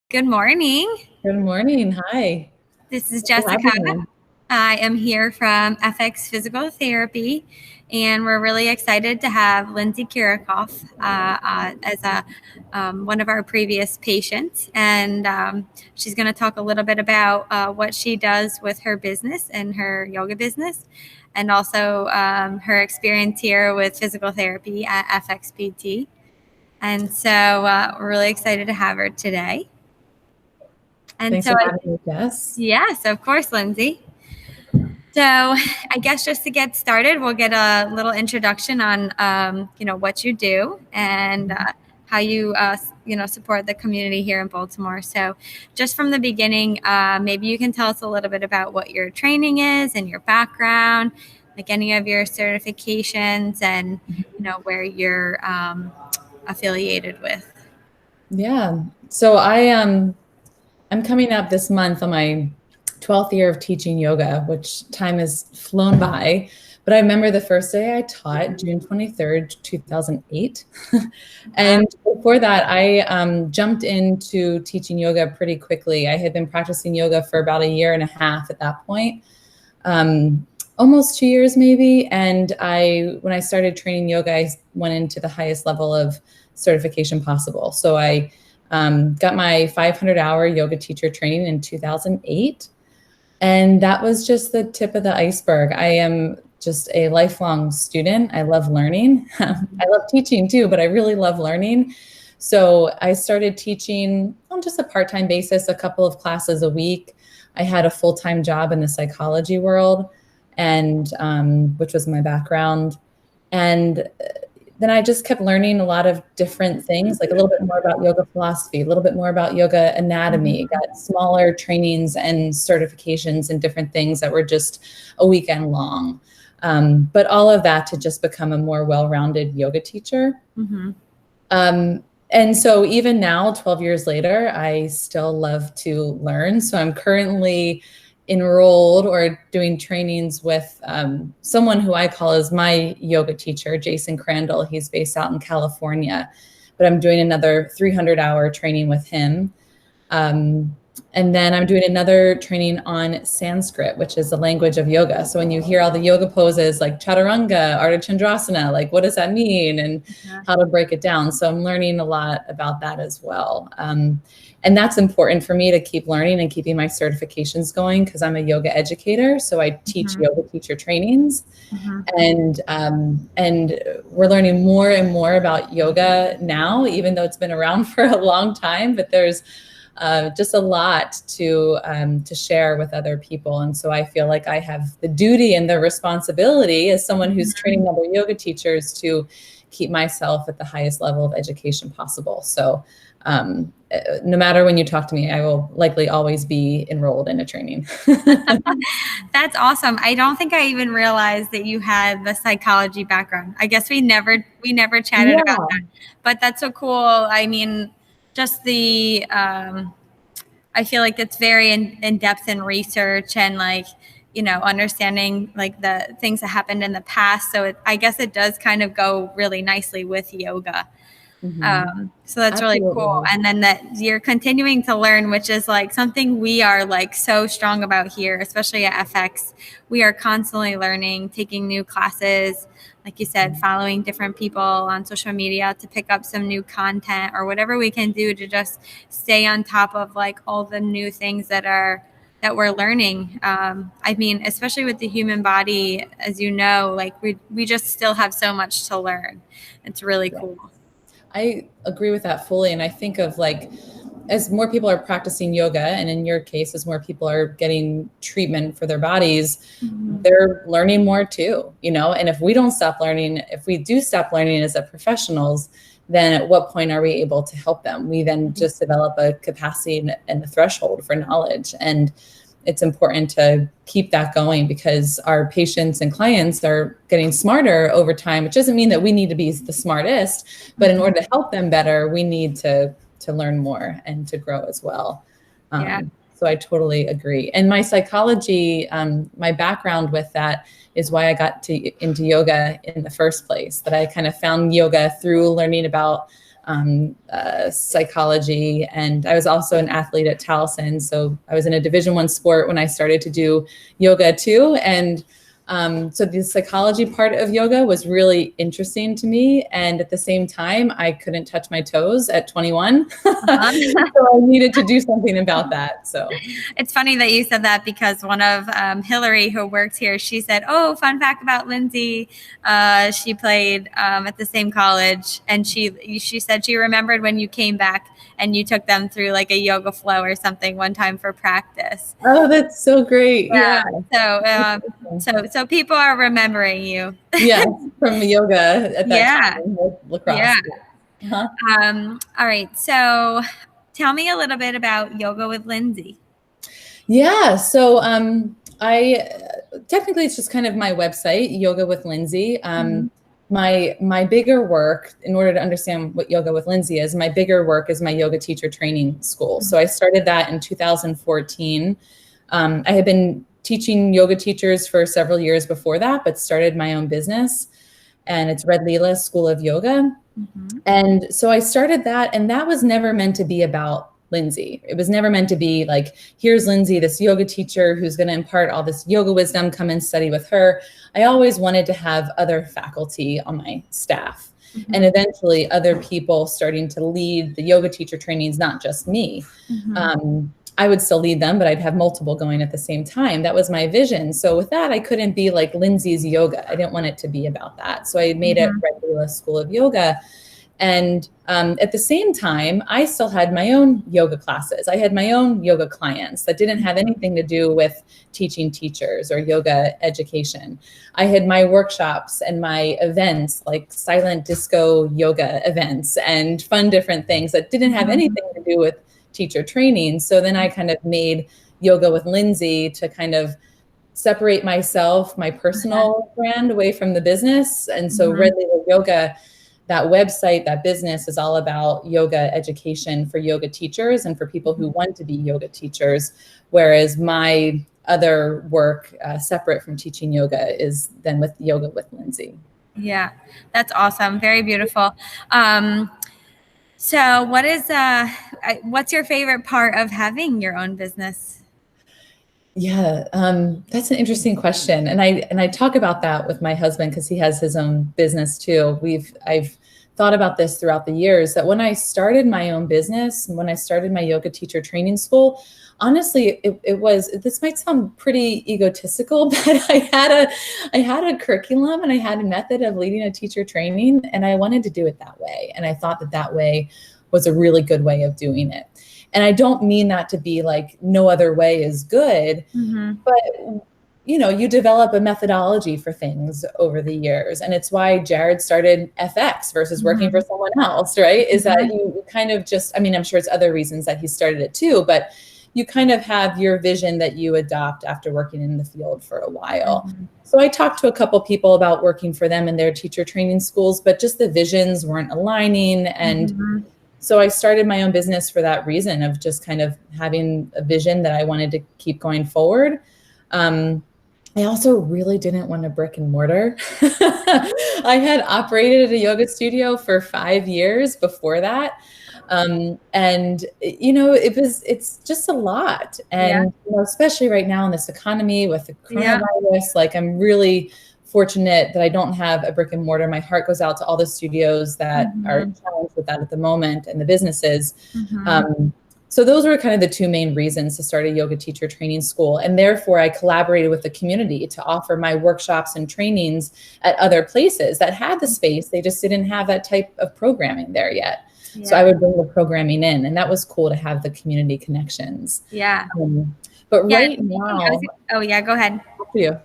Good morning. Good morning. Hi. This is Thanks for Jessica. having me. I am here from FX Physical Therapy, and we're really excited to have Lindsay Kiracofe as one of our previous patients. And she's going to talk a little bit about what she does with her business and her yoga business, and also her experience here with physical therapy at FXPT. And so we're really excited to have her today. And Thanks so for having me, Jess. Yes, of course, Lindsay. So I guess just to get started, we'll get a little introduction on, what you do and how you, support the community here in Baltimore. So just from the beginning, maybe you can tell us a little bit about what your training is and your background, like any of your certifications and, where you're affiliated with. Yeah. So I'm coming up this month on my 12th year of teaching yoga, which time has flown by. But I remember the first day I taught, June 23rd, 2008. And before that, I jumped into teaching yoga pretty quickly. I had been practicing yoga for about a year and a half at that point. Almost 2 years maybe. And when I started training yoga, I went into the highest level of certification possible. So I got my 500-hour yoga teacher training in 2008. And that was just the tip of the iceberg. I am just a lifelong student. I love learning. I love teaching too, but I really love learning. So I started teaching on just a part-time basis, a couple of classes a week. I had a full-time job in the psychology world, and which was my background. And then I just kept learning a lot of different things, like a little bit more about yoga philosophy, a little bit more about yoga anatomy, got smaller trainings and certifications and different things that were just a weekend long. But all of that to just become a more well-rounded yoga teacher. Mm-hmm. And so even now, 12 years later, I still love to learn. So I'm currently enrolled or doing trainings with someone who I call as my yoga teacher, Jason Crandall. He's based out in California, but I'm doing another 300-hour training with him. And then I'm doing another training on Sanskrit, which is the language of yoga. So when you hear all the yoga poses like Chaturanga, Ardha Chandrasana, like what does that mean and how to break it down? So I'm learning a lot about that as well. And that's important for me to keep learning and keeping my certifications going because I'm a yoga educator. So I teach yoga teacher trainings, and we're learning more and more about yoga now, even though it's been around for a long time. But there's just a lot to share with other people, and so I feel like I have the duty and the responsibility as someone who's training other yoga teachers to keep myself at the highest level of education possible. So no matter when you talk to me, I will likely always be enrolled in a training. That's awesome. I don't think I even realized that you had the psychology background. I guess we never chatted about that, but that's so cool. I mean, just the, I feel like it's very in depth in research and like, understanding like the things that happened in the past. So I guess it does kind of go really nicely with yoga. So that's really cool. And then that you're continuing to learn, which is like something we are like so strong about here, especially at FX. We are constantly learning, taking new classes, like you said, following different people on social media to pick up some new content or whatever we can do to just stay on top of like all the new things that we're learning. I mean, especially with the human body, as you know, like we just still have so much to learn. It's really cool. I agree with that fully. And I think of like, as more people are practicing yoga, and in your case, as more people are getting treatment for their bodies, they're learning more too, and if we don't stop learning, if we do stop learning as a professionals, then at what point are we able to help them? We then just develop a capacity and a threshold for knowledge. And it's important to keep that going because our patients and clients are getting smarter over time, which doesn't mean that we need to be the smartest, but in order to help them better, we need to learn more and to grow as well. So I totally agree. And my psychology, my background with that is why I got into yoga in the first place, that I kind of found yoga through learning about psychology. And I was also an athlete at Towson. So I was in a Division I sport when I started to do yoga too. And so the psychology part of yoga was really interesting to me. And at the same time, I couldn't touch my toes at 21. So I needed to do something about that. So it's funny that you said that, because one of Hillary, who works here, she said, oh, fun fact about Lindsay. She played at the same college, and she said she remembered when you came back and you took them through like a yoga flow or something one time for practice. Oh, that's so great. Yeah. So people are remembering you. Yeah, from yoga at that time. Lacrosse. Yeah. Uh-huh. All right. So tell me a little bit about Yoga with Lindsay. Yeah. So I technically, it's just kind of my website, Yoga with Lindsay. My bigger work, in order to understand what Yoga with Lindsay is, my bigger work is my yoga teacher training school. So I started that in 2014. I had been teaching yoga teachers for several years before that, but started my own business, and it's Lila School of Yoga. And so I started that, and that was never meant to be about Lindsay. It was never meant to be like, here's Lindsay, this yoga teacher who's going to impart all this yoga wisdom, come and study with her. I always wanted to have other faculty on my staff, and eventually other people starting to lead the yoga teacher trainings, not just me. I would still lead them, but I'd have multiple going at the same time. That was my vision. So with that, I couldn't be like Lindsay's yoga. I didn't want it to be about that. So I made it Lila School of Yoga. And at the same time, I still had my own yoga classes. I had my own yoga clients that didn't have anything to do with teaching teachers or yoga education. I had my workshops and my events, like silent disco yoga events and fun different things that didn't have anything to do with teacher training. So then I kind of made Yoga with Lindsay to kind of separate myself, my personal brand, away from the business. And so Red Lila Yoga, that website, that business, is all about yoga education for yoga teachers and for people who want to be yoga teachers. Whereas my other work, separate from teaching yoga, is then with Yoga with Lindsay. Yeah, that's awesome. Very beautiful. So what's your favorite part of having your own business? Yeah, that's an interesting question. And I talk about that with my husband, because he has his own business too. I've thought about this throughout the years, that when I started my own business, when I started my yoga teacher training school, honestly, this might sound pretty egotistical, but I had a curriculum and I had a method of leading a teacher training, and I wanted to do it that way. And I thought that way was a really good way of doing it. And I don't mean that to be like no other way is good, but you develop a methodology for things over the years. And it's why Jared started FX versus working for someone else, right? Is that you kind of just, I'm sure it's other reasons that he started it too, but you kind of have your vision that you adopt after working in the field for a while. So I talked to a couple people about working for them in their teacher training schools, but just the visions weren't aligning. And so I started my own business for that reason, of just kind of having a vision that I wanted to keep going forward. I also really didn't want a brick and mortar. I had operated a yoga studio for 5 years before that. And it's just a lot. And especially right now in this economy with the coronavirus, like I'm really fortunate that I don't have a brick and mortar. My heart goes out to all the studios that are challenged with that at the moment, and the businesses. So those were kind of the two main reasons to start a yoga teacher training school. And therefore I collaborated with the community to offer my workshops and trainings at other places that had the space. They just didn't have that type of programming there yet. So I would bring the programming in, and that was cool to have the community connections. But right now, go ahead. You.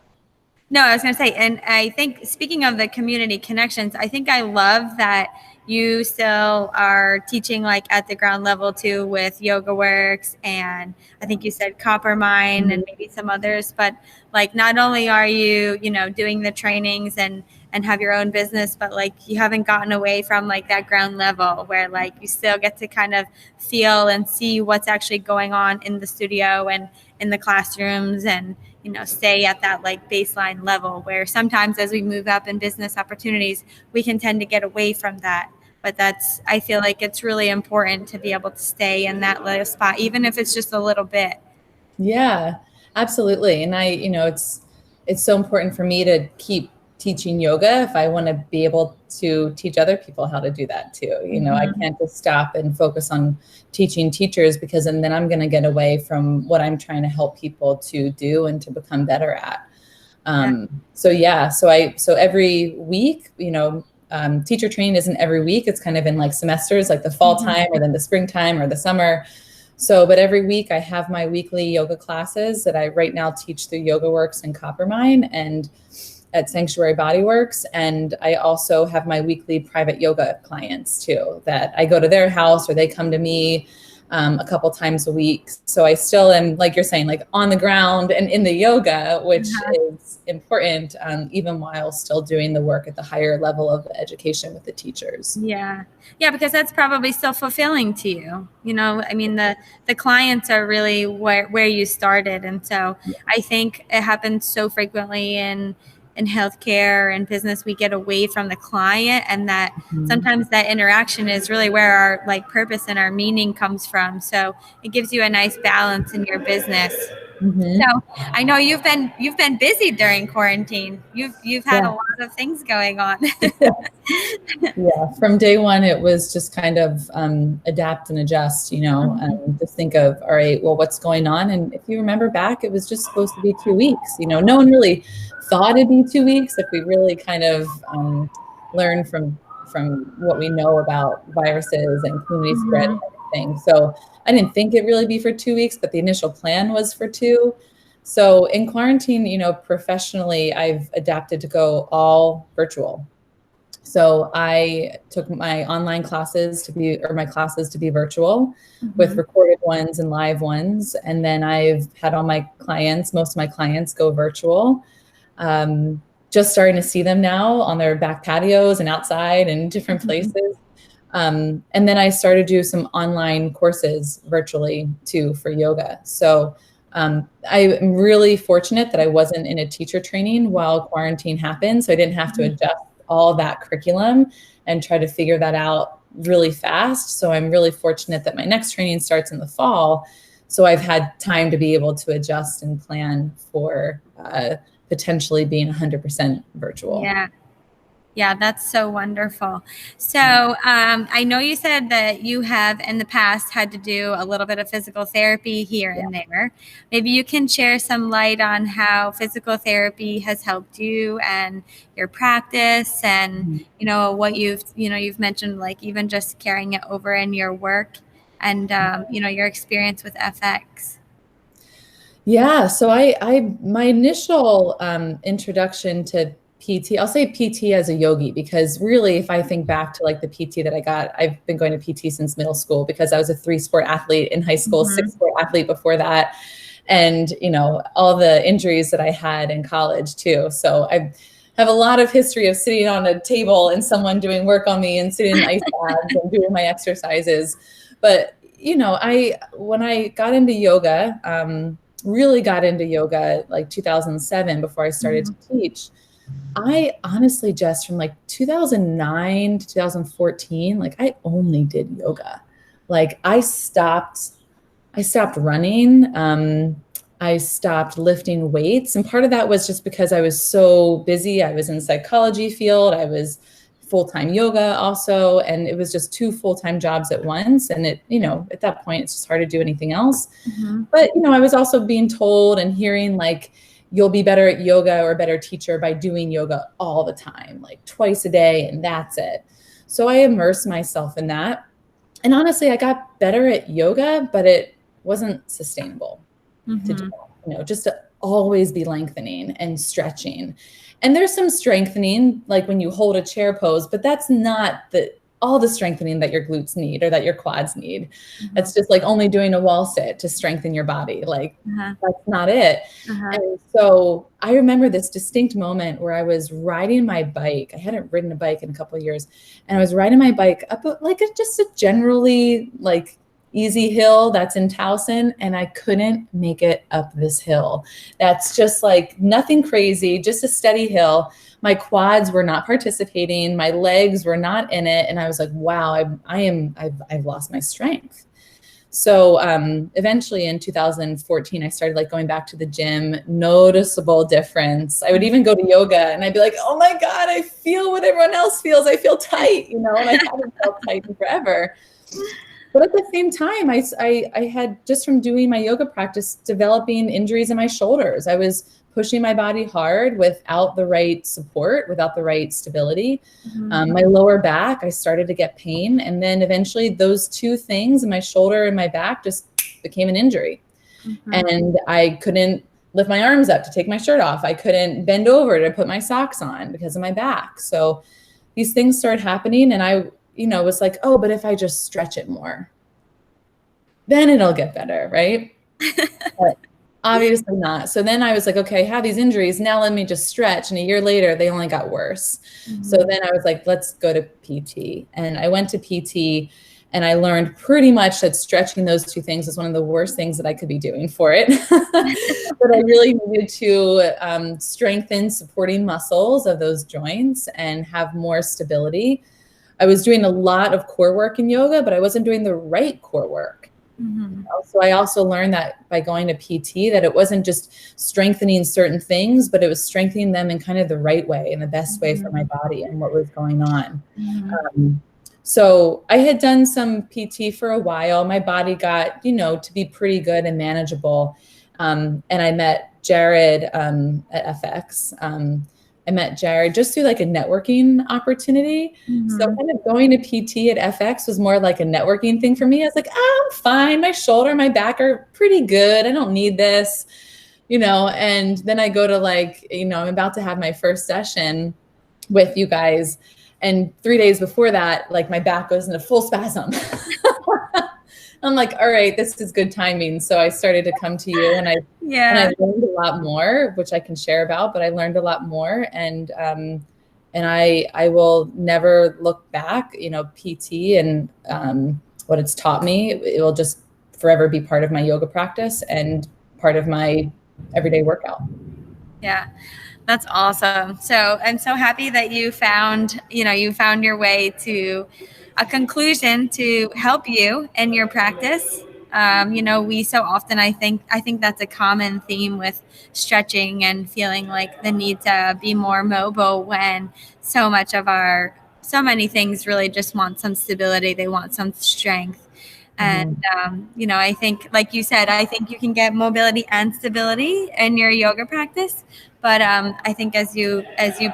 No, I was going to say, and I think, speaking of the community connections, I think I love that you still are teaching like at the ground level too, with YogaWorks, and I think you said Coppermine and maybe some others, but like not only are you, doing the trainings and have your own business, but like you haven't gotten away from like that ground level where like you still get to kind of feel and see what's actually going on in the studio and in the classrooms, and stay at that like baseline level, where sometimes as we move up in business opportunities, we can tend to get away from that. but I feel like it's really important to be able to stay in that little spot, even if it's just a little bit. Yeah, absolutely. And it's so important for me to keep teaching yoga if I want to be able to teach other people how to do that too. I can't just stop and focus on teaching teachers, because then I'm going to get away from what I'm trying to help people to do and to become better at. So every week, teacher training isn't every week. It's kind of in like semesters, like the fall time or then the springtime or the summer. But every week I have my weekly yoga classes that I right now teach through YogaWorks and Coppermine and at Sanctuary Bodyworks. And I also have my weekly private yoga clients too, that I go to their house or they come to me a couple times a week. So I still am, like you're saying, like on the ground and in the yoga, which is important, even while still doing the work at the higher level of education with the teachers. Yeah. Yeah, because that's probably still fulfilling to you. I mean, the clients are really where you started. And so I think it happens so frequently in healthcare and business. We get away from the client, and that sometimes that interaction is really where our like purpose and our meaning comes from. So it gives you a nice balance in your business. So I know you've been busy during quarantine. You've had a lot of things going on. Yeah, from day one, it was just kind of adapt and adjust, and just think of, all right, well, what's going on? And if you remember back, it was just supposed to be 2 weeks. No one really thought it'd be 2 weeks if we really kind of learned from what we know about viruses and community spread and everything. So I didn't think it'd really be for 2 weeks, but the initial plan was for 2. So in quarantine, professionally, I've adapted to go all virtual. So I took my online classes to be virtual with recorded ones and live ones. And then I've had most of my clients go virtual. Just starting to see them now on their back patios and outside and different places. And then I started to do some online courses virtually too for yoga. So I'm really fortunate that I wasn't in a teacher training while quarantine happened. So I didn't have to adjust all that curriculum and try to figure that out really fast. So I'm really fortunate that my next training starts in the fall. So I've had time to be able to adjust and plan for potentially being 100% virtual. Yeah, that's so wonderful. So I know you said that you have in the past had to do a little bit of physical therapy here and there. Maybe you can share some light on how physical therapy has helped you and your practice, and what you've mentioned, like even just carrying it over in your work, and your experience with FX. Yeah, so my initial introduction to PT, I'll say PT as a yogi, because really, if I think back to like the PT that I got, I've been going to PT since middle school because I was a 3-sport athlete in high school, 6-sport athlete before that. And, all the injuries that I had in college too. So I have a lot of history of sitting on a table and someone doing work on me and sitting in ice baths and doing my exercises. But, when I got into yoga, really got into yoga like 2007 before I started to teach. I honestly just from like 2009 to 2014, like I only did yoga. Like I stopped running. I stopped lifting weights. And part of that was just because I was so busy. I was in the psychology field. I was full-time yoga also. And it was just 2 full-time jobs at once. And it, at that point, it's just hard to do anything else. But, I was also being told and hearing like, you'll be better at yoga or a better teacher by doing yoga all the time, like twice a day, and that's it. So I immersed myself in that. And honestly, I got better at yoga, but it wasn't sustainable to do, just to always be lengthening and stretching. And there's some strengthening, like when you hold a chair pose, but that's not all the strengthening that your glutes need or that your quads need. That's just like only doing a wall sit to strengthen your body. Like that's not it. And so I remember this distinct moment where I was riding my bike. I hadn't ridden a bike in a couple of years, and I was riding my bike up like just a generally like easy hill that's in Towson, and I couldn't make it up this hill. That's just like nothing crazy, just a steady hill. My quads were not participating. My legs were not in it. And I was like, wow, I've lost my strength. So eventually in 2014, I started like going back to the gym, noticeable difference. I would even go to yoga and I'd be like, oh my God, I feel what everyone else feels. I feel tight, you know, and I haven't felt tight in forever. But at the same time, I had, just from doing my yoga practice, developing injuries in my shoulders. I was pushing my body hard without the right support, without the right stability. My lower back, I started to get pain. And then eventually those two things, my shoulder and my back, just became an injury. And I couldn't lift my arms up to take my shirt off. I couldn't bend over to put my socks on because of my back. So these things started happening, and I, you know, was like, oh, but if I just stretch it more, then it'll get better, right? But obviously not. So then I was like, okay, I have these injuries. Now let me just stretch. And a year later, they only got worse. So then I was like, let's go to PT. And I went to PT, and I learned pretty much that stretching those two things is one of the worst things that I could be doing for it. But I really needed to strengthen supporting muscles of those joints and have more stability. I was doing a lot of core work in yoga, but I wasn't doing the right core work. So I also learned that by going to PT, that it wasn't just strengthening certain things, but it was strengthening them in kind of the right way and the best way for my body and what was going on. So I had done some PT for a while. My body got, you know, to be pretty good and manageable. And I met Jared at FX. I met Jared just through like a networking opportunity. So kind of going to PT at FX was more like a networking thing for me. I was like, oh, I'm fine. My shoulder and my back are pretty good. I don't need this, you know. And then I go to like, you know, I'm about to have my first session with you guys. And 3 days before that, like my back goes into full spasm. I'm like, all right, this is good timing. So I started to come to you, and I learned a lot more, which I can share about, but I learned a lot more. And I will never look back, you know, PT and what it's taught me. It will just forever be part of my yoga practice and part of my everyday workout. Yeah. That's awesome. So I'm so happy that you found your way to a conclusion to help you in your practice. You know, we so often, I think that's a common theme with stretching and feeling like the need to be more mobile when so many things really just want some stability. They want some strength. And, you know, I think, like you said, I think you can get mobility and stability in your yoga practice. But I think as you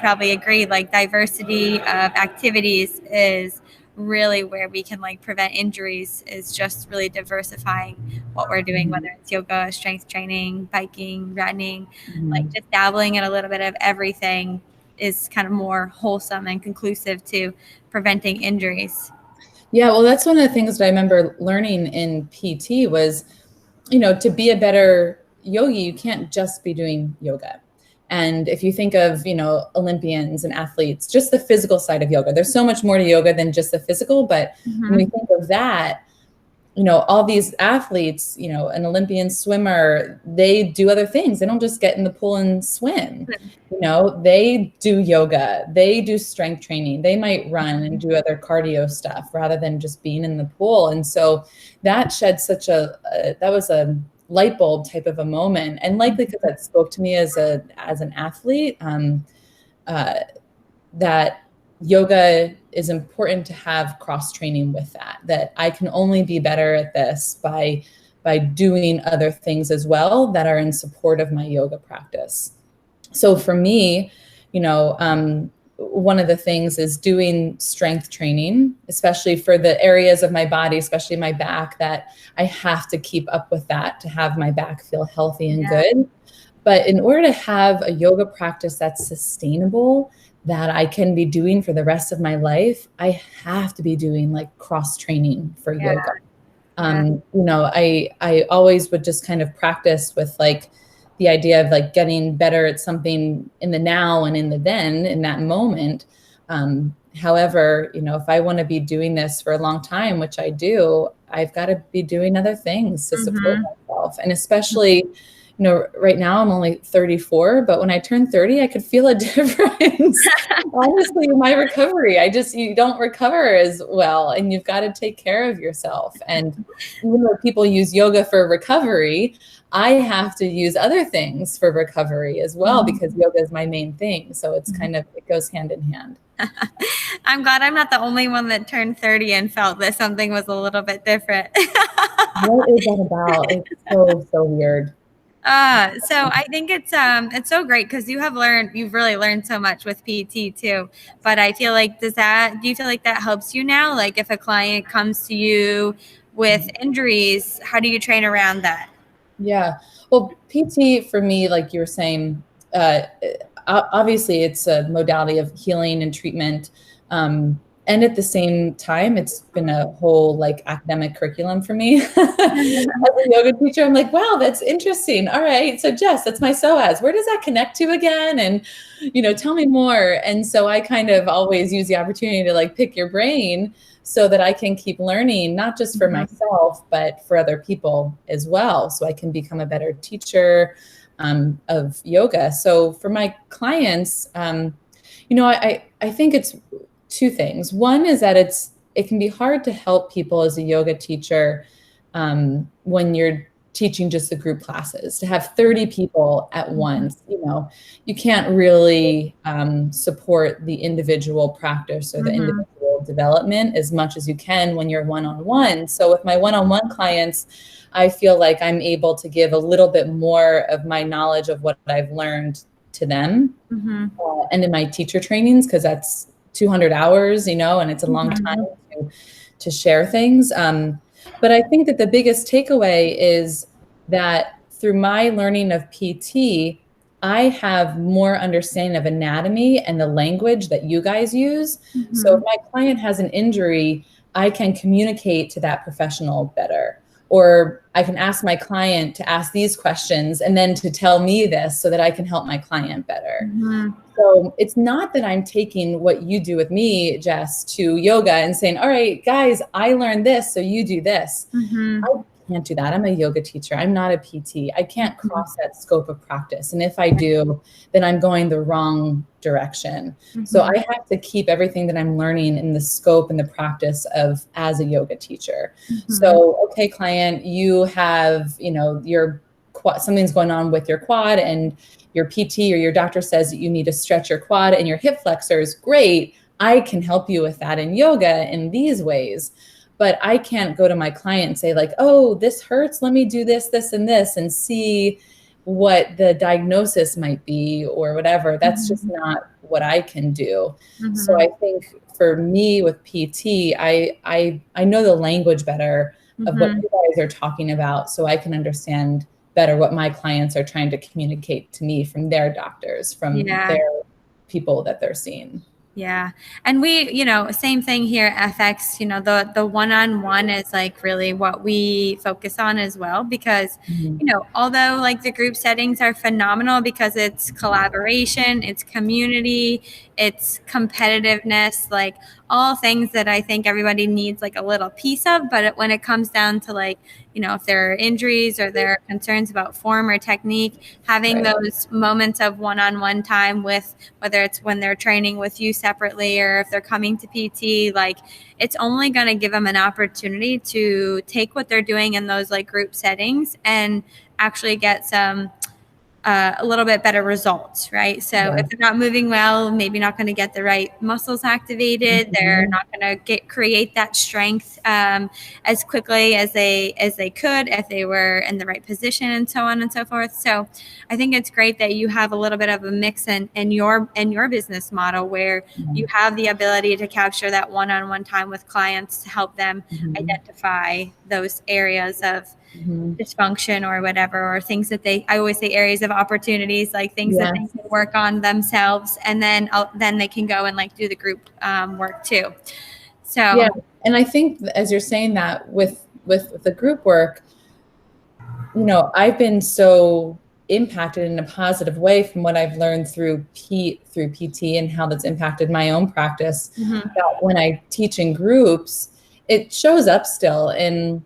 probably agree, like diversity of activities is really where we can like prevent injuries, is just really diversifying what we're doing, whether it's yoga, strength training, biking, running, like just dabbling in a little bit of everything is kind of more wholesome and conclusive to preventing injuries. Yeah, well, that's one of the things that I remember learning in PT was, you know, to be a better yogi, you can't just be doing yoga. And if you think of, you know, Olympians and athletes, just the physical side of yoga, there's so much more to yoga than just the physical. But when we think of that, you know, all these athletes, you know, an Olympian swimmer, they do other things. They don't just get in the pool and swim. You know, they do yoga, they do strength training, they might run and do other cardio stuff rather than just being in the pool. And so that shed that was a light bulb type of a moment, and likely because that spoke to me as an athlete, that yoga is important to have cross training with that I can only be better at this by doing other things as well that are in support of my yoga practice. So for me, you know, one of the things is doing strength training, especially for the areas of my body, especially my back, that I have to keep up with that to have my back feel healthy and good. But in order to have a yoga practice that's sustainable, that I can be doing for the rest of my life, I have to be doing like cross training for yoga. You know, I always would just kind of practice with like the idea of like getting better at something in the now and in the then, in that moment. However, if I want to be doing this for a long time, which I do, I've got to be doing other things to support myself. And especially, right now I'm only 34, but when I turned 30, I could feel a difference. Honestly, in my recovery, you don't recover as well, and you've got to take care of yourself. And even though people use yoga for recovery, I have to use other things for recovery as well, because yoga is my main thing. So it's it goes hand in hand. I'm glad I'm not the only one that turned 30 and felt that something was a little bit different. What is that about? It's so weird. So I think it's so great because you've really learned so much with PT too. But I feel like, do you feel like that helps you now? Like if a client comes to you with injuries, how do you train around that? Yeah. Well, PT for me, like you were saying, obviously it's a modality of healing and treatment. And at the same time, it's been a whole academic curriculum for me. As a yoga teacher, I'm like, wow, that's interesting. All right. So Jess, that's my psoas. Where does that connect to again? And, tell me more. And so I kind of always use the opportunity to pick your brain so that I can keep learning, not just for myself, but for other people as well. So I can become a better teacher of yoga. So for my clients, I think it's two things. One is that it can be hard to help people as a yoga teacher when you're teaching just the group classes. To have 30 people at once, you can't really support the individual practice or the individual development as much as you can when you're one-on-one. So with my one-on-one clients, I feel like I'm able to give a little bit more of my knowledge of what I've learned to them. And in my teacher trainings, because that's 200 hours, and it's a long time to share things. But I think that the biggest takeaway is that through my learning of PT, I have more understanding of anatomy and the language that you guys use. So if my client has an injury, I can communicate to that professional better. Or I can ask my client to ask these questions and then to tell me this so that I can help my client better. So it's not that I'm taking what you do with me, Jess, to yoga and saying, all right, guys, I learned this, so you do this. I can't do that. I'm a yoga teacher. I'm not a PT. I can't cross that scope of practice. And if I do, then I'm going the wrong direction. So I have to keep everything that I'm learning in the scope and the practice of as a yoga teacher. So, okay, client, you have, your quad, something's going on with your quad, and your PT or your doctor says that you need to stretch your quad and your hip flexors. Great. I can help you with that in yoga in these ways. But I can't go to my client and say oh, this hurts. Let me do this, this, and this, and see what the diagnosis might be or whatever. That's just not what I can do. So I think for me with PT, I know the language better of what you guys are talking about, so I can understand better what my clients are trying to communicate to me from their doctors, from their people that they're seeing. Yeah. And we, same thing here at FX, the one-on-one is really what we focus on as well, because, although the group settings are phenomenal because it's collaboration, it's community, it's competitiveness, all things that I think everybody needs a little piece of. But when it comes down to if there are injuries or there are concerns about form or technique, having those moments of one-on-one time with, whether it's when they're training with you separately or if they're coming to PT, it's only going to give them an opportunity to take what they're doing in those group settings and actually get some a little bit better results, right? So if they're not moving well, maybe not going to get the right muscles activated. They're not going to create that strength as quickly as they could if they were in the right position, and so on and so forth. So I think it's great that you have a little bit of a mix in your business model where you have the ability to capture that one-on-one time with clients to help them identify those areas of dysfunction or whatever, or things that I always say areas of opportunities, things that they can work on themselves, and then they can go and do the group work too. So and I think as you're saying that with the group work, I've been so impacted in a positive way from what I've learned through PT and how that's impacted my own practice. That when I teach in groups, it shows up still in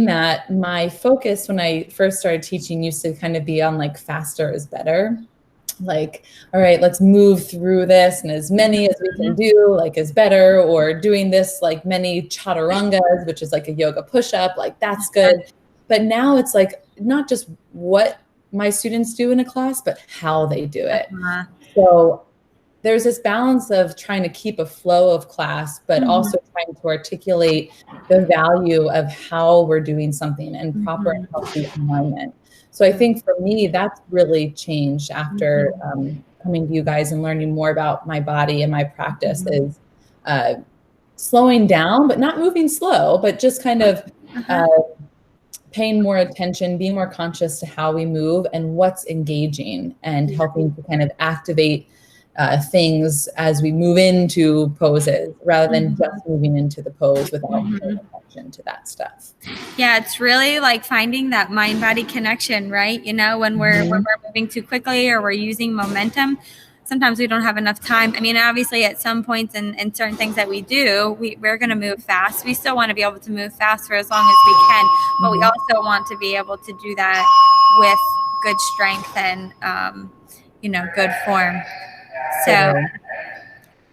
that my focus when I first started teaching used to kind of be on like faster is better. Like, all right, let's move through this, and as many as we can do, like, is better, or doing this like many chaturangas, which is like a yoga push-up, like that's good. But now it's like not just what my students do in a class, but how they do it. So there's this balance of trying to keep a flow of class, but also trying to articulate the value of how we're doing something and proper and healthy alignment. So I think for me, that's really changed after coming to you guys and learning more about my body and my practice is slowing down, but not moving slow, but just kind of paying more attention, being more conscious to how we move and what's engaging, and helping to kind of activate things as we move into poses rather than just moving into the pose without paying attention to that stuff. Yeah, it's really like finding that mind-body connection, right? You know, when we're moving too quickly or we're using momentum, sometimes we don't have enough time. I mean, obviously at some points in certain things that we do, we're going to move fast. We still want to be able to move fast for as long as we can, but we also want to be able to do that with good strength and, good form. So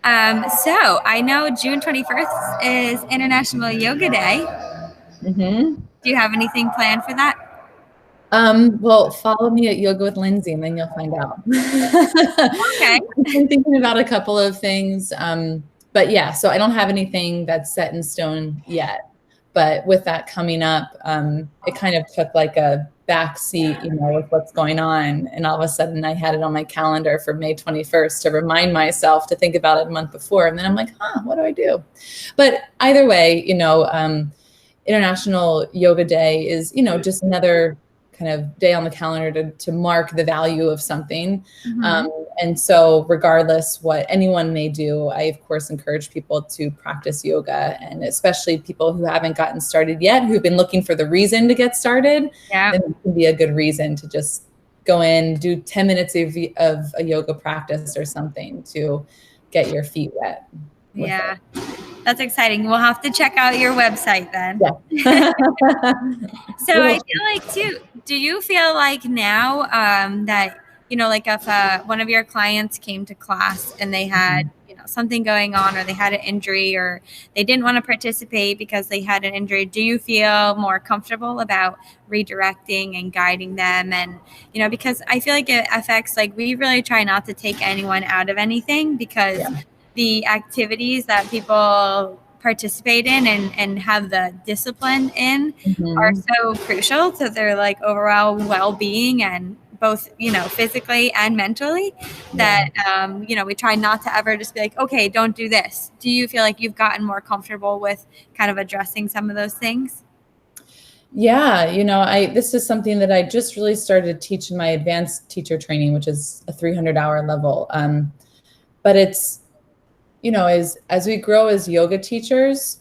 I know June 21st is International Yoga Day. Do you have anything planned for that? Well, follow me at Yoga with Lindsay, and then you'll find out. Okay. I've been thinking about a couple of things, but yeah, so I don't have anything that's set in stone yet. But with that coming up, it kind of took like a backseat, with what's going on. And all of a sudden I had it on my calendar for May 21st to remind myself to think about it a month before. And then I'm like, what do I do? But either way, International Yoga Day is, just another kind of day on the calendar to mark the value of something. And so regardless what anyone may do, I of course encourage people to practice yoga, and especially people who haven't gotten started yet, who've been looking for the reason to get started. Then it can be a good reason to just go in, do 10 minutes of a yoga practice or something to get your feet wet. Yeah. That's exciting. We'll have to check out your website then. Yeah. So I feel like too, do you feel like now that, like if one of your clients came to class and they had, something going on, or they had an injury, or they didn't want to participate because they had an injury, do you feel more comfortable about redirecting and guiding them? And, because I feel like it affects, like, we really try not to take anyone out of anything, because the activities that people participate in and have the discipline in are so crucial to their like overall well-being, and both, physically and mentally, that, we try not to ever just be like, okay, don't do this. Do you feel like you've gotten more comfortable with kind of addressing some of those things? Yeah. This is something that I just really started to teach in my advanced teacher training, which is a 300-hour level. But it's, as we grow as yoga teachers,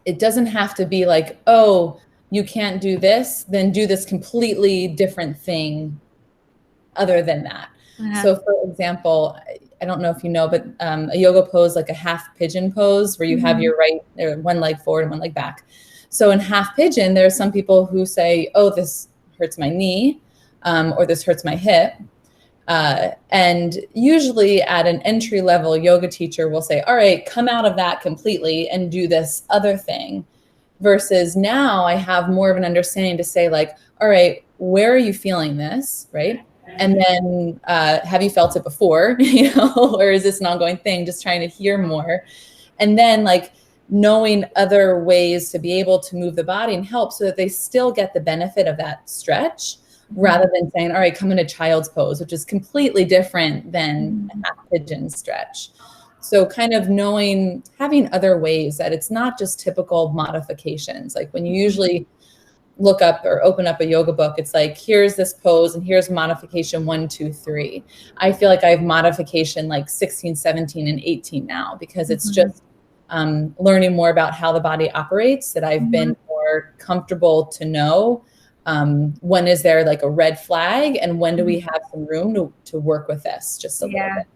it doesn't have to be like, oh, you can't do this, then do this completely different thing other than that. So for example, I don't know if you know, but a yoga pose, like a half pigeon pose, where you have your one leg forward and one leg back. So in half pigeon, there are some people who say, oh, this hurts my knee, or this hurts my hip. And usually at an entry level yoga teacher will say, all right, come out of that completely and do this other thing. Versus now I have more of an understanding to say, like, all right, where are you feeling this? Right. And then, have you felt it before, or is this an ongoing thing? Just trying to hear more. And then like knowing other ways to be able to move the body and help, so that they still get the benefit of that stretch, rather than saying, all right, come in a child's pose, which is completely different than a half pigeon stretch. So kind of having other ways that it's not just typical modifications. Like when you usually look up or open up a yoga book, it's like, here's this pose and here's modification 1, 2, 3. I feel like I have modification like 16, 17, and 18 now, because it's just learning more about how the body operates, that I've been more comfortable to know when is there like a red flag, and when do we have some room to work with this just a little bit.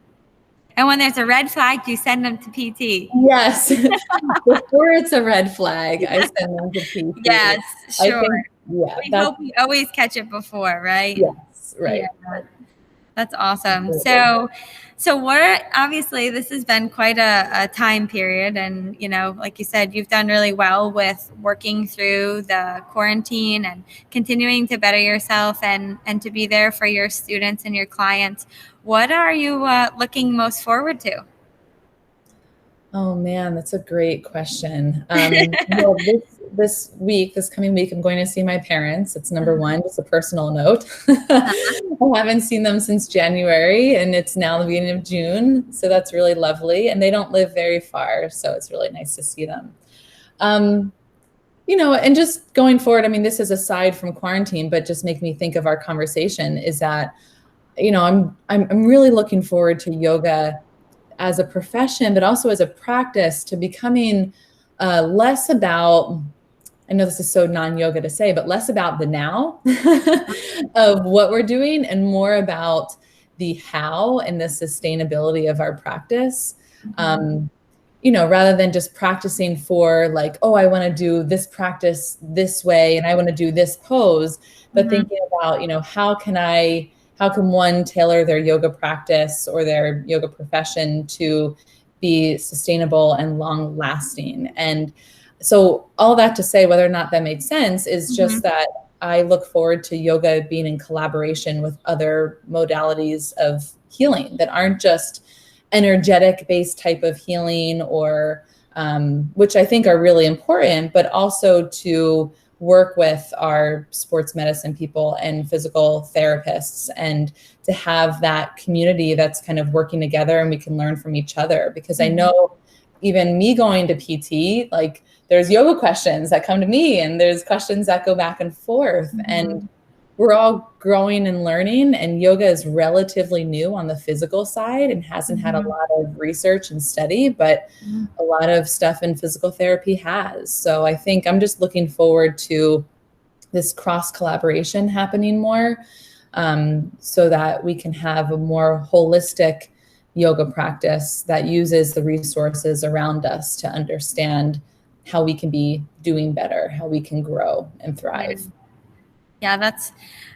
And when there's a red flag, you send them to PT. Yes. Before it's a red flag, I send them to PT. Yes, sure. We hope we always catch it before, right? Yes, right. Yeah. That's awesome. So what, obviously this has been quite a time period, and, you know, like you said, you've done really well with working through the quarantine and continuing to better yourself and to be there for your students and your clients. What are you looking most forward to? Oh man, that's a great question. Well, this coming week, I'm going to see my parents. It's number one, just a personal note. I haven't seen them since January, and it's now the beginning of June. So that's really lovely. And they don't live very far, so it's really nice to see them. You know, and just going forward, I mean, this is aside from quarantine, but just make me think of our conversation is that, you know, I'm really looking forward to yoga as a profession, but also as a practice, to becoming less about, I know this is so non-yoga to say, but less about the now of what we're doing and more about the how and the sustainability of our practice. You know, rather than just practicing for like, oh, I want to do this practice this way and I want to do this pose, but thinking about, you know, how can one tailor their yoga practice or their yoga profession to be sustainable and long lasting? And so all that to say, whether or not that made sense, is just that I look forward to yoga being in collaboration with other modalities of healing that aren't just energetic based type of healing, or which I think are really important, but also to work with our sports medicine people and physical therapists, and to have that community that's kind of working together and we can learn from each other. Because I know even me going to PT, like there's yoga questions that come to me and there's questions that go back and forth, and we're all growing and learning, and yoga is relatively new on the physical side and hasn't had a lot of research and study, but a lot of stuff in physical therapy has. So I think I'm just looking forward to this cross collaboration happening more, so that we can have a more holistic yoga practice that uses the resources around us to understand how we can be doing better, how we can grow and thrive. Yeah,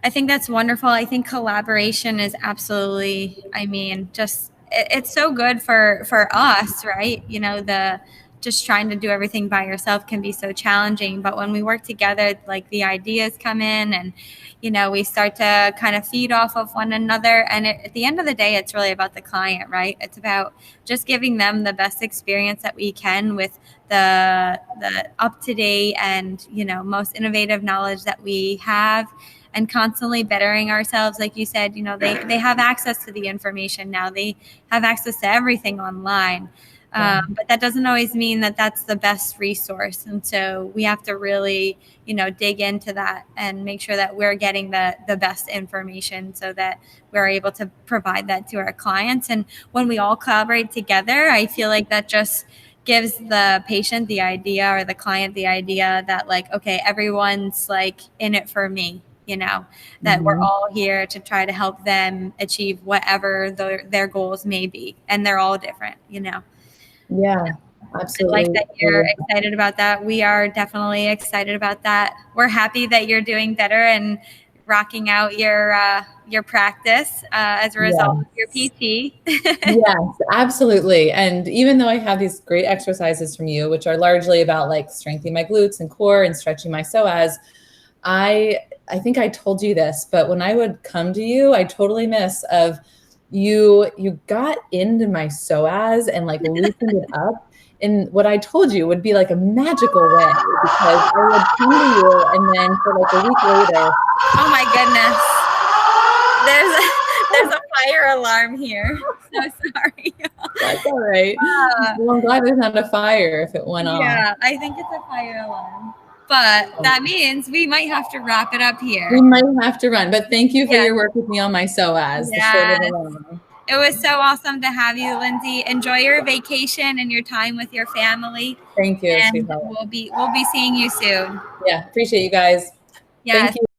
I think that's wonderful. I think collaboration is absolutely, I mean, just, it's so good for us, right? You know, just trying to do everything by yourself can be so challenging, but when we work together, like the ideas come in and, you know, we start to kind of feed off of one another. And at the end of the day, it's really about the client, right? It's about just giving them the best experience that we can with the up-to-date and, you know, most innovative knowledge that we have, and constantly bettering ourselves. Like you said, you know, they have access to the information now. They have access to everything online. But that doesn't always mean that that's the best resource. And so we have to really, you know, dig into that and make sure that we're getting the best information so that we're able to provide that to our clients. And when we all collaborate together, I feel like that just gives the patient the idea, or the client the idea, that like, okay, everyone's like in it for me, you know, that we're all here to try to help them achieve whatever their goals may be. And they're all different, you know. Yeah, absolutely. I like that you're excited about that. We are definitely excited about that. We're happy that you're doing better and rocking out your practice as a result of your PT. Yes, absolutely. And even though I have these great exercises from you, which are largely about like strengthening my glutes and core and stretching my psoas, I think I told you this, but when I would come to you, I totally miss of you got into my psoas and like loosened it up in what I told you would be like a magical way, because I would come to you and then for like a week later. Oh my goodness. There's a fire alarm here. So sorry. That's all right. Well, I'm glad there's not a fire if it went off. Yeah, I think it's a fire alarm. But that means we might have to wrap it up here. We might have to run, but thank you for your work with me on my psoas. Yes. It was so awesome to have you, Lindsay. Enjoy your vacation and your time with your family. Thank you. And we'll be seeing you soon. Yeah, appreciate you guys. Yes. Thank you.